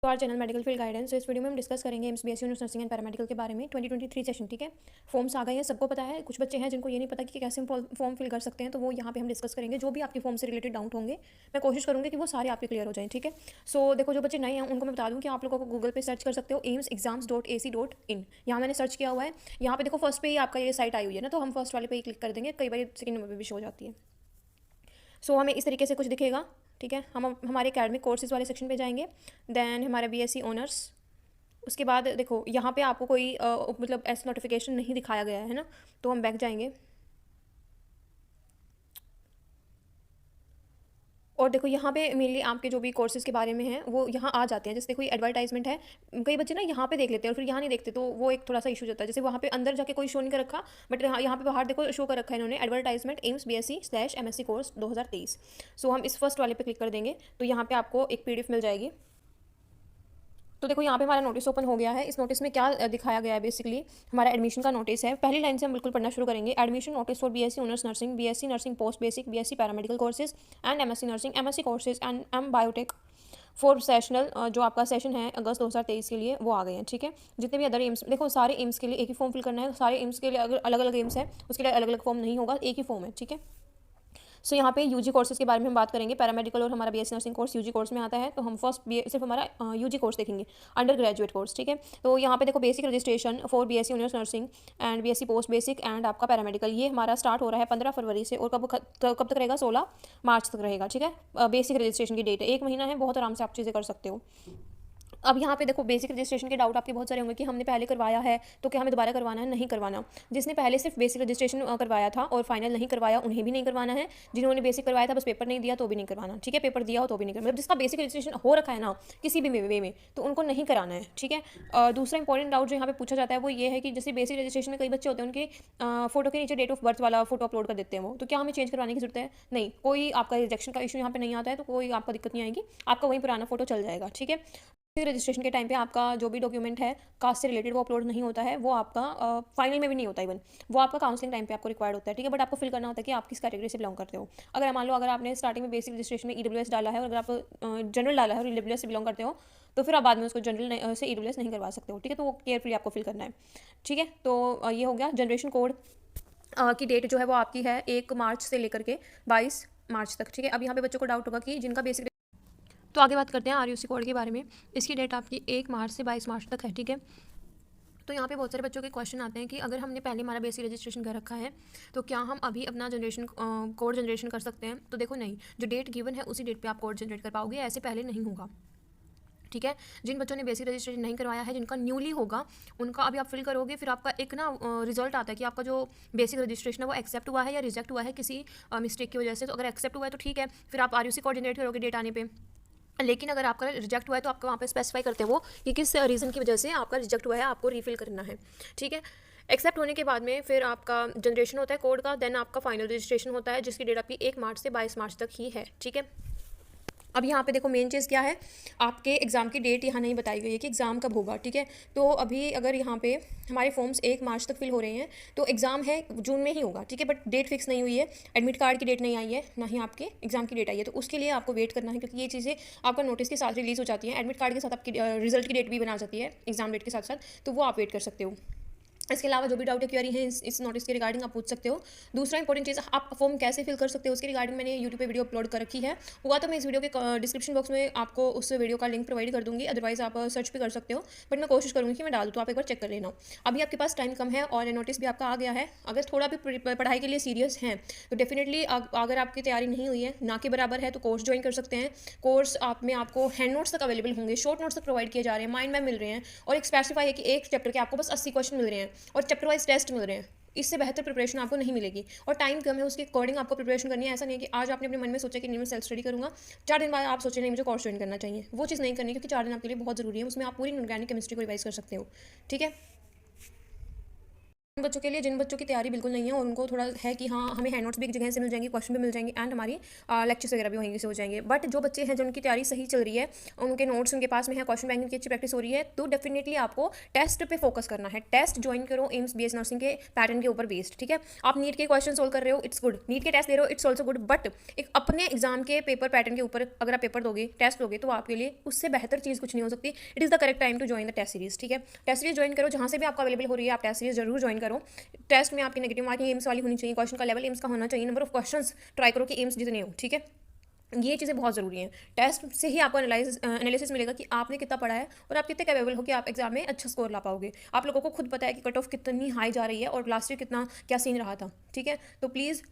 तो our channel medical field guidance. तो इस वीडियो में हम डिस्कस करेंगे AIIMS BSc honours nursing and paramedical के बारे में 2023 सेशन। ठीक है, फॉर्म्स आ गए हैं, सबको पता है। कुछ बच्चे हैं जिनको ये नहीं पता कि कैसे हम फॉर्म फिल कर सकते हैं, तो वो यहाँ पे हम डिस्कस करेंगे। जो भी आपके फॉर्म से रिलेटेड डाउट होंगे मैं कोशिश करूँगी कि वो सारे आपके क्लियर हो जाएं। ठीक है, सो देखो, जो बच्चे नए हैं उनको मैं बता दूँ कि आप लोगों को गूगल पे सर्च कर सकते हो AIIMSexams.ac.in। यहाँ मैंने सर्च किया हुआ है। यहाँ पे देखो फर्स्ट पे ही आपका ये साइट आई हुई है ना, तो हम फर्स्ट वाले पे ही क्लिक कर देंगे। कई बार सेकंड नंबर पे भी शो हो जाती है। सो हमें इस तरीके से कुछ दिखेगा। ठीक है, हम हमारे एकेडमिक कोर्सेज वाले सेक्शन पे जाएंगे। देन हमारा बीएससी ऑनर्स। उसके बाद देखो यहाँ पे आपको कोई मतलब ऐसा नोटिफिकेशन नहीं दिखाया गया है ना, तो हम बैक जाएंगे। और देखो यहाँ पे मेनली आपके जो भी कोर्सेज के बारे में है वो यहाँ आ जाते हैं। जैसे देखो ये एडवर्टाइजमेंट है, कई बच्चे ना यहाँ पे देख लेते हैं और फिर यहाँ नहीं देखते, तो वो एक थोड़ा सा इशू जाता है। जैसे वहाँ पे अंदर जाके कोई शो नहीं कर रखा, बट यहाँ पे बाहर देखो शो कर रखा है इन्होंने, एडवर्टाइजमेंट एम्स BSc/MSc कोर्स 2023। सो हम इस फर्स्ट वाले पे क्लिक कर देंगे, तो यहाँ पे आपको एक PDF मिल जाएगी। तो देखो यहाँ पे हमारा नोटिस ओपन हो गया है। इस नोटिस में क्या दिखाया गया है, बेसिकली हमारा एडमिशन का नोटिस है। पहली लाइन से हम बिल्कुल पढ़ना शुरू करेंगे। Admission notice for BSc honours nursing, BSc nursing post basic, BSc paramedical courses and MSc nursing, MSc courses and M biotech for sessional. जो आपका सेशन है अगस्त 2023 के लिए, वो आ गए हैं। ठीक है, जितने भी अदर एम्स, देखो सारे एम्स के लिए एक ही फॉर्म फिल करना है। सारे एम्स के लिए अगर अलग अलग एम्स है उसके लिए अलग अलग फॉर्म नहीं होगा, एक ही फॉर्म है। ठीक है, सो यहाँ पे यूजी कोर्सेज के बारे में हम बात करेंगे। पैरामेडिकल और हमारा BSc nursing course UG course में आता है, तो हम फर्स्ट सिर्फ हमारा यूजी कोर्स देखेंगे, अंडर ग्रेजुएट कोर्स। ठीक है, तो यहाँ पे देखो basic registration for BSc honours nursing and BSc post basic and आपका पैरामेडिकल, ये हमारा स्टार्ट हो रहा है 15 फरवरी से और कब तक रहेगा, 16 मार्च तक रहेगा। ठीक है, बेसिक रजिस्ट्रेशन की डेट है, 1 महीना है, बहुत आराम से आप चीज़ें कर सकते हो। अब यहाँ पे देखो बेसिक रजिस्ट्रेशन के डाउट आपके बहुत सारे होंगे कि हमने पहले करवाया है तो क्या हमें दोबारा करवाना है, नहीं करवाना। जिसने पहले सिर्फ बेसिक रजिस्ट्रेशन करवाया था और फाइनल नहीं करवाया, उन्हें भी नहीं करवाना है। जिन्होंने बेसिक करवाया था बस पेपर नहीं दिया तो भी नहीं करवाना। ठीक है, पेपर दिया हो तो भी नहीं करवाना। मतलब जिसका बेसिक रजिस्ट्रेशन हो रखा है ना किसी भी वे में, तो उनको नहीं कराना है। ठीक है, दूसरा इंपॉर्टेंट डाउट जो यहाँ पे पूछा जाता है वो ये है कि जैसे बेसिक रजिस्ट्रेशन में कई बच्चे होते हैं उनके फोटो के नीचे डेट ऑफ बर्थ वाला फोटो अपलोड कर देते हैं वो, तो क्या हमें चेंज करवाने की जरूरत है? नहीं, कोई आपका रिजेक्शन का इशू यहाँ पे नहीं आता है, तो कोई आपका दिक्कत नहीं आएगी, आपका वही पुराना फोटो चल जाएगा। ठीक है, रजिस्ट्रेशन के टाइम पे आपका जो भी डॉक्यूमेंट है कास्ट से रिलेटेड वो अपलोड नहीं होता है, वो आपका फाइनल में भी नहीं होता, इवन वो आपका काउंसलिंग टाइम पे आपको रिक्वायर्ड होता है। ठीक है, बट आपको फिल करना होता है कि आप किस कैटेगरी से बिलोंग करते हो। अगर मान लो अगर आपने स्टार्टिंग में बेसिक रजिस्ट्रेशन में EWS डाला है और अगर आप जनरल डाला है और EWS से बिलोंग करते हो, तो फिर आप बाद में उसको जनरल से EWS नहीं करवा सकते हो। ठीक है, तो वो केयरफुली आपको फिल करना है। ठीक है, तो ये हो गया। जनरेशन कोड की डेट जो है वो आपकी है 1 मार्च से लेकर के 22 मार्च तक। ठीक है, अब यहाँ पे बच्चों को डाउट होगा कि जिनका बेसिक, तो आगे बात करते हैं RUC कोड के बारे में। इसकी डेट आपकी 1 मार्च से 22 मार्च तक है। ठीक है, तो यहाँ पे बहुत सारे बच्चों के क्वेश्चन आते हैं कि अगर हमने पहले हमारा बेसिक रजिस्ट्रेशन कर रखा है तो क्या हम अभी अपना जनरेशन कोड जनरेशन कर सकते हैं? तो देखो नहीं, जो डेट गिवन है उसी डेट पे आप कोड जनरेट कर पाओगे, ऐसे पहले नहीं होगा। ठीक है, जिन बच्चों ने बेसिक रजिस्ट्रेशन नहीं करवाया है, जिनका न्यूली होगा, उनका अभी आप फिल करोगे, फिर आपका एक ना रिजल्ट आता है कि आपका जो बेसिक रजिस्ट्रेशन है वो एक्सेप्ट हुआ है या रिजेक्ट हुआ है किसी मिस्टेक की वजह से। तो अगर एक्सेप्ट हुआ है तो ठीक है, फिर आप RUC कोड जनरेट करोगे डेट आने पे। लेकिन अगर आपका रिजेक्ट हुआ है तो आपको वहाँ पे स्पेसिफाई करते हैं वो कि किस रीज़न की वजह से आपका रिजेक्ट हुआ है, आपको रीफिल करना है। ठीक है, एक्सेप्ट होने के बाद में फिर आपका जनरेशन होता है कोड का, देन आपका फाइनल रजिस्ट्रेशन होता है जिसकी डेट आपकी 1 मार्च से 22 मार्च तक ही है। ठीक है, अब यहाँ पे देखो मेन चीज़ क्या है, आपके एग्ज़ाम की डेट यहाँ नहीं बताई गई है कि एग्ज़ाम कब होगा। ठीक है, तो अभी अगर यहाँ पे हमारे फॉर्म्स 1 मार्च तक फिल हो रहे हैं तो एग्ज़ाम है जून में ही होगा। ठीक है, बट डेट फिक्स नहीं हुई है, एडमिट कार्ड की डेट नहीं आई है, ना ही आपके एग्ज़ाम की डेट आई है, तो उसके लिए आपको वेट करना है, क्योंकि ये चीज़ें आपका नोटिस के साथ रिलीज़ हो जाती हैं। एडमिट कार्ड के साथ आपकी रिजल्ट की डेट भी बना जाती है एग्ज़ाम डेट के साथ साथ, तो वो आप वेट कर सकते हो। इसके अलावा जो भी डाउट या क्वेरी है इस नोटिस के रिगार्डिंग आप पूछ सकते हो। दूसरा इंपॉर्टेंट चीज़, आप फॉर्म कैसे फिल कर सकते हो उसके रिगार्डिंग मैंने यूट्यूब पे वीडियो अपलोड कर रखी है। हुआ तो मैं इस वीडियो के डिस्क्रिप्शन बॉक्स में आपको उस वीडियो का लिंक प्रोवाइड कर दूंगी, अदरवाइज आप सर्च भी कर सकते हो, बट मैं कोशिश करूँगी कि मैं डाल दूँ, तो आप एक बार चेक कर लेना। अभी आपके पास टाइम कम है और नोटिस भी आपका आ गया है। अगर थोड़ा भी पढ़ाई के लिए सीरियस हैं तो डेफिनेटली अगर आपकी तैयारी नहीं हुई है, ना के बराबर है, तो कोर्स ज्वाइन कर सकते हैं। कोर्स में आपको हैंड नोट्स तक अवेलेबल होंगे, शॉर्ट नोट्स तक प्रोवाइड किए जा रहे हैं, माइंड मैप मिल रहे हैं, और एक स्पेसिफाई है कि एक चैप्टर के आपको बस 80 क्वेश्चन मिल रहे हैं और चैप्टर वाइज टेस्ट मिल रहे हैं। इससे बेहतर प्रिपरेशन आपको नहीं मिलेगी और टाइम कम है, उसके अकॉर्डिंग आपको प्रिपरेशन करनी है। ऐसा नहीं है कि आज आपने अपने मन में सोचा कि नहीं मैं सेल्फ स्टडी करूंगा, 4 दिन बाद आप सोचे नहीं मुझे कोर्स ज्वाइन करना चाहिए, वो चीज़ नहीं करनी, क्योंकि 4 दिन आपके लिए बहुत ज़रूरी है, उसमें आप पूरी इनऑर्गेनिक केमिस्ट्री को रिवाइज कर सकते हो। ठीक है। उन बच्चों के लिए जिन बच्चों की तैयारी बिल्कुल नहीं है और उनको थोड़ा है कि हाँ हमें हैंड नोट्स भी एक जगह से मिल जाएंगे, क्वेश्चन भी मिल जाएंगे एंड हमारी लेक्चर्स वगैरह भी वहीं से हो जाएंगे। बट जो बच्चे हैं जिनकी तैयारी सही चल रही है, उनके नोट्स उनके पास में है, क्वेश्चन बैंकिंग की अच्छी प्रैक्टिस हो रही है, तो डेफिनेटली आपको टेस्ट पे फोकस करना है। टेस्ट ज्वाइन करो एम्स बीएस नर्सिंग के पैटर्न के ऊपर बेस्ड, ठीक है। आप नीट के क्वेश्चन सोल्व कर रहे हो, इट्स गुड। नीट के टेस्ट दे रहे हो, इट्स ऑल्सो गुड। बट एक अपने एग्जाम के पेपर पैटर्न के ऊपर अगर आप पेपर दोगे, टेस्ट दोगे, तो आपके लिए उससे बेहतर चीज़ कुछ नहीं हो सकती। It is the correct time to join the test series, ठीक है। टेस्ट सीरीज ज्वाइन करो, जहाँ से भी आपको अवेलेबल हो रही है आप टेस्ट सीरीज जरूर ज्वाइन करो। टेस्ट में आपकी नेगेटिव मार्किंग एम्स वाली होनी चाहिए, क्वेश्चन का लेवल एम्स का होना चाहिए, नंबर ऑफ क्वेश्चंस ट्राई करो कि एम्स जितने हो, ठीक है। ये चीज़ें बहुत ज़रूरी हैं। टेस्ट से ही आपको एनालिसिस मिलेगा कि आपने कितना पढ़ा है और आप कितने कैपेबल हो कि आप एग्जाम में अच्छा स्कोर ला पाओगे। आप लोगों को खुद पता है कि कट ऑफ कितनी हाई जा रही है और लास्ट ईयर कितना क्या सीन रहा था, ठीक है। तो प्लीज़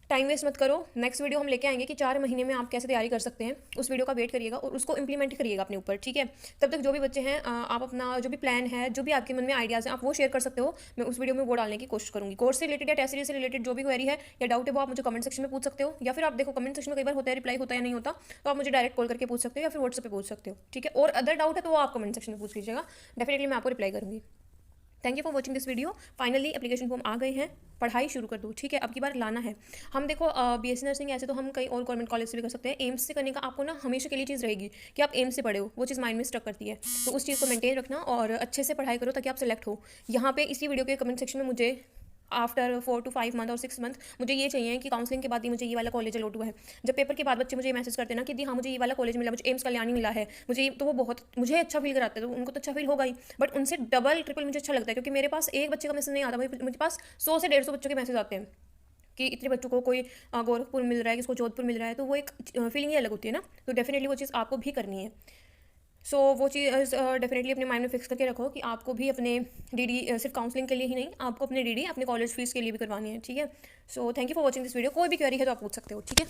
टाइम वेस्ट मत करो। नेक्स्ट वीडियो हम लेके आएंगे कि 4 महीने में आप कैसे तैयारी कर सकते हैं, उस वीडियो का वेट करिएगा और उसको इंप्लीमेंट करिएगा अपने ऊपर, ठीक है। तब तक जो भी बच्चे हैं आप अपना जो भी प्लान है, जो भी आपके मन में आइडियाज़ हैं, आप वो शेयर कर सकते हो। मैं उस वीडियो में वो डालने की कोशिश करूँगी। कोर्स से रिलेटेड या टेस्ट सीरीज से रिलेटेड जो भी क्वेरी है या डाउट है वो आप मुझे कमेंट सेक्शन में पूछ सकते हो, या फिर आप देखो कमेंट सेक्शन में कई बार होता है रिप्लाई होता है या नहीं होता, तो आप मुझे डायरेक्ट कॉल करके पूछ सकते हो या फिर व्हाट्सएप पे पूछ सकते हो, ठीक है। और अदर डाउट है तो वो आप कमेंट सेक्शन में पूछ लीजिएगा, डेफिनेटली मैं आपको रिप्लाई करूँगी। Thank you for watching this video. Finally application form आ गए हैं, पढ़ाई शुरू कर दो, ठीक है। अब की बार लाना है। हम देखो बीएससी नर्सिंग ऐसे तो हम कई और गवर्नमेंट कॉलेज से भी कर सकते हैं। एम्स से करने का आपको ना हमेशा के लिए चीज़ रहेगी कि आप एम्स से पढ़े हो, वो चीज़ माइंड में स्टक करती है। तो उस चीज़ को मेंटेन रखना और अच्छे से पढ़ाई करो ताकि आप सेलेक्ट हो। यहाँ पे इसी वीडियो के कमेंट सेक्शन में मुझे आफ्टर 4 to 5 मंथ और 6 मंथ मुझे ये चाहिए कि काउंसलिंग के बाद ही मुझे ये वाला कॉलेज अलॉट हुआ है। जब पेपर के बाद बच्चे मुझे मैसेज करते हैं ना कि दी हाँ मुझे ये वाला कॉलेज मिला, मुझे एम्स कल्याणी मिला है, मुझे तो वो बहुत मुझे अच्छा फील कराते हैं। तो उनको तो अच्छा फील होगा ही, बट उनसे डबल ट्रिपल मुझे अच्छा लगता है, क्योंकि मेरे पास एक बच्चे का मैसेज नहीं आता, मुझे पास 100 से 150 बच्चों के मैसेज आते हैं कि इतने बच्चों को कोई गोरखपुर मिल रहा है, किसको जोधपुर मिल रहा है। तो वो एक फीलिंग ही अलग होती है ना। तो डेफिनेटली वो चीज़ आपको भी करनी है। सो वो चीज़ डेफिनेटली अपने माइंड में फिक्स करके रखो कि आपको भी अपने डीडी सिर्फ काउंसलिंग के लिए ही नहीं, आपको अपने डीडी अपने कॉलेज फीस के लिए भी करवानी है, ठीक है। So thank you for watching this video. कोई भी क्वेरी है तो आप पूछ सकते हो, ठीक है।